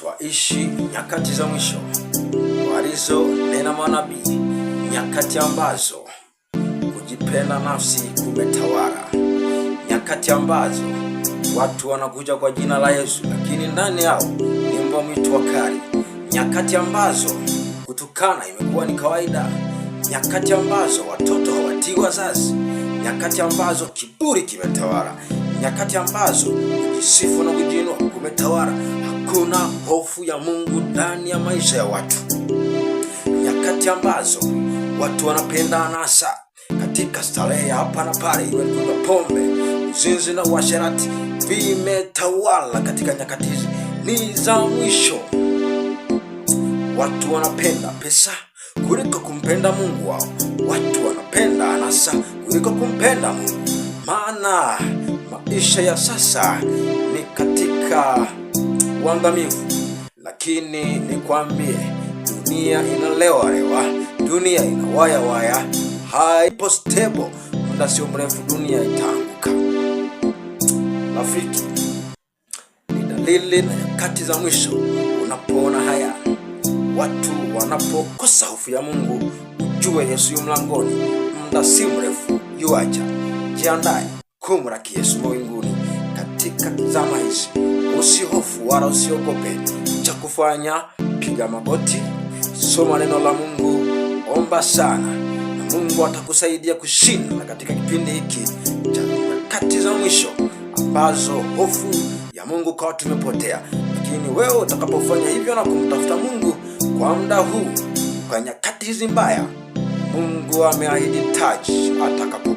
Twaishi nyakati za mwisho walizonena manabii, nyakati ambazo kujipenda nafsi kumetawala, nyakati ambazo watu wanakuja kwa jina la Yesu lakini ndani yao ni mbwa mwitu wakali, nyakati ambazo kutukana imekuwa ni kawaida, nyakati ambazo watoto hawatii wazazi, nyakati ambazo kiburi kimetawala, nyakati ambazo kujisifu na kujinua kumetawala. Hakuna hofu ya Mungu ndani ya maisha ya watu, nyakati ambazo watu wanapenda anasa katika starehe hapa na pale, iwe ni pombe, uzinzi na uasherati vimetawala. Katika nyakati hizi ni za mwisho, watu wanapenda pesa kuliko kumpenda Mungu wao, watu wanapenda anasa kuliko kumpenda Mungu. Maana maisha ya sasa ni katika uangamivu. Lakini nikwambie, dunia inalewa, dunia inawaya, haipo stable. Muda sio mrefu dunia itaanguka. Rafiki, ni dalili na nyakati za mwisho. Unapoona haya, watu wanapokosa hofu ya Mungu, ujue Yesu yu mlangoni. Muda si mrefu yuaja. Jiandae kumlaki Yesu mawinguni. Katika zama hizi usihofu wala usiogope. Cha kufanya, piga magoti, soma neno la Mungu, omba sana, na Mungu atakusaidia kushinda katika kipindi hiki cha nyakati za mwisho ambazo hofu ya Mungu kwa watu imepotea. Lakini wewe utakapofanya hivyo na kumtafuta Mungu kwa muda huu, kwa nyakati hizi mbaya, Mungu ameahidi taji atakapo